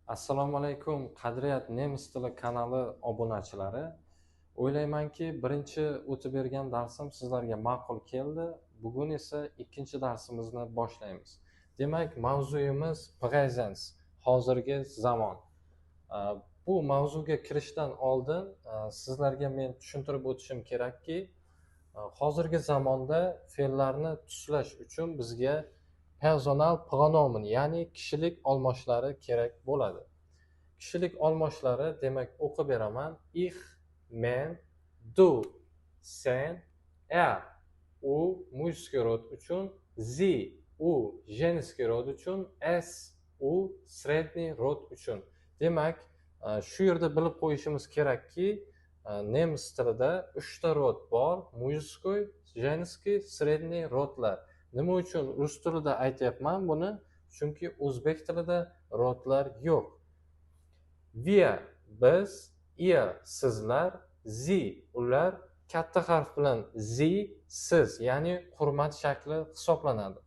Assalomu alaykum, qadriyat nemis tili kanali obunachilari. O'ylaymanki, birinchi o'tib bergan darsim sizlarga ma'qul keldi. Bugun esa ikkinchi darsimizni boshlaymiz. Demak, mavzuyimiz presens, hozirgi zamon. Bu mavzuga kirishdan oldin sizlarga men tushuntirib o'tishim kerakki, hozirgi zamonda fe'llarni tuslash uchun bizga personal pronomen, ya'ni kishilik olmoshlari kerak bo'ladi. Kishilik olmoshlari demak o'qib beraman. Ich, men, du, sen, u muyskiy rod uchun, sie, u jenskiy rod uchun, es, u sredniy rod uchun. Demak, shu yerda bilib qo'yishimiz kerakki, nemis tilida 3 ta rod bor: muyskiy, jenskiy, sredniy rodlar. Nima uchun rus tilida aytyapman buni? Chunki o'zbek tilida rodlar yo'q. Wir biz, ihr sizlar, sie ular katta harf bilan sie siz, ya'ni hurmat shakli hisoblanadi.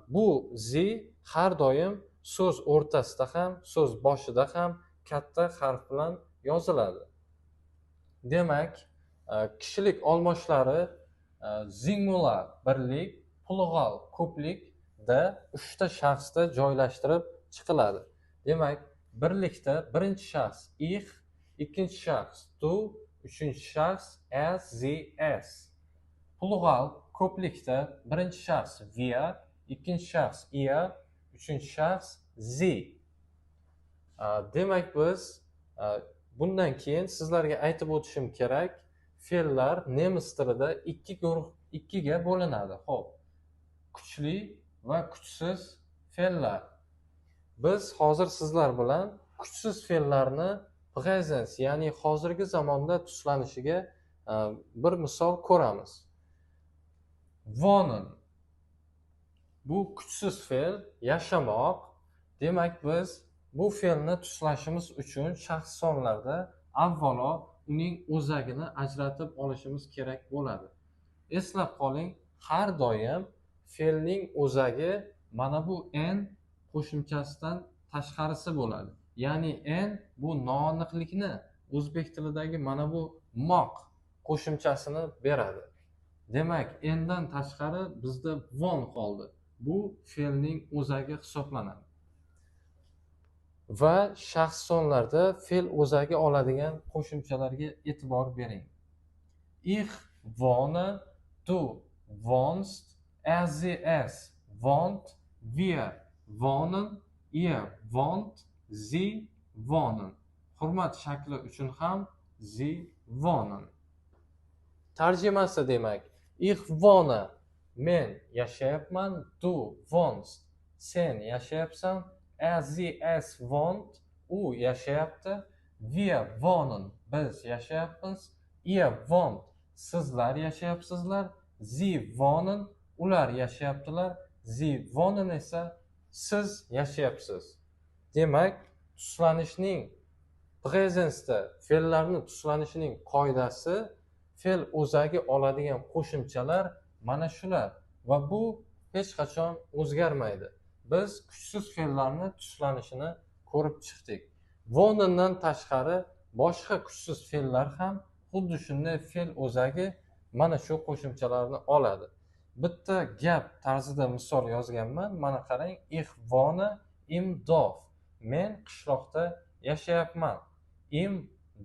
Bu sie har doim so'z o'rtasida ham, so'z boshida ham katta harf bilan yoziladi. Demak, kishilik olmoshlari singular birlik, plural ko'plikda 3 ta shaxsda joylashtirib chiqiladi. Demak, birlikda birinchi shaxs ich, ikkinchi shaxs du, uchinchi shaxs es, sie, es. Plural ko'plikda birinchi shaxs wir, ikkinchi shaxs ihr, uchinchi shaxs sie. Demak, biz bundan keyin sizlarga aytib o'tishim kerak, fe'llar nemis tilida ikkiga bo'linadi. Xo'p, kuchli va kuchsiz fe'llar. Biz hozir sizlar bilan kuchsiz fe'llarni presens, ya'ni hozirgi zamonda tuslanishiga bir misol ko'ramiz. Wohnen. Bu kuchsiz fe'l, yashamoq. Demak, biz bu fe'lni tuslashimiz uchun shaxs sonlarda avvalo uning o'zagini ajratib olishimiz kerak bo'ladi. Eslab qoling, har doim fe'lning o'zagi mana bu n qo'shimchasidan tashqarisi bo'ladi. Ya'ni n bu noaniqlikni, o'zbek tilidagi mana bu moq qo'shimchasini beradi. Demak, n dan tashqari bizda von qoldi. Bu fe'lning o'zagi hisoblanadi. Va shaxs sonlarda fe'l o'zagi oladigan qo'shimchalarga e'tibor bering. Ich wohne, du wohnst, sie es wohnt, wir wohnen, ihr wohnt, sie wohnen. Hurmat shakli uchun ham sie wohnen. Tarjimasi demak, ich wohne, men yashayapman, du wohnst, sen yashayapsan, sie es wohnt, u yashayapti, wir wohnen, biz yashayapmiz, ihr wohnt, sizlar yashayapsizlar, sie wohnen, ular yashayaptilar, sie wohnen esa siz yashayapsiz. Demak, tuslanishning presensda fe'llarni tuslanishining qoidasi fe'l o'zagi oladigan qo'shimchalar mana shular va bu hech qachon o'zgarmaydi. Biz kuchsiz fe'llarni tuslanishini ko'rib chiqdik. Wohnendan tashqari boshqa kuchsiz fe'llar ham xuddi shunday fe'l o'zagi mana shu qo'shimchalarni oladi. Bitta gap tarzida misol yozganman. Mana qarang, ich wohne im Dorf. Men qishloqda yashayapman. Im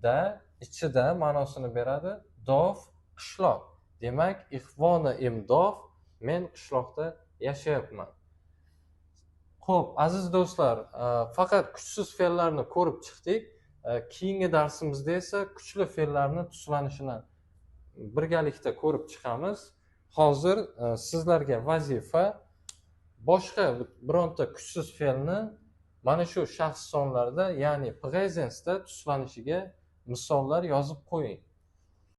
da ichida ma'nosini beradi. Dorf qishloq. Demak, ich wohne im Dorf, men qishloqda yashayapman. Xo'p, aziz do'stlar, faqat kuchsiz fe'llarni ko'rib chiqdik. Keyingi darsimizda esa kuchli fe'llarni tuslanishini birgalikda ko'rib chiqamiz. Hozir sizlarga vazifa boshqa bironta kuchsiz fe'lni mana shu shaxs sonlarda, ya'ni presensda tuslanishiga misollar yozib qo'ying.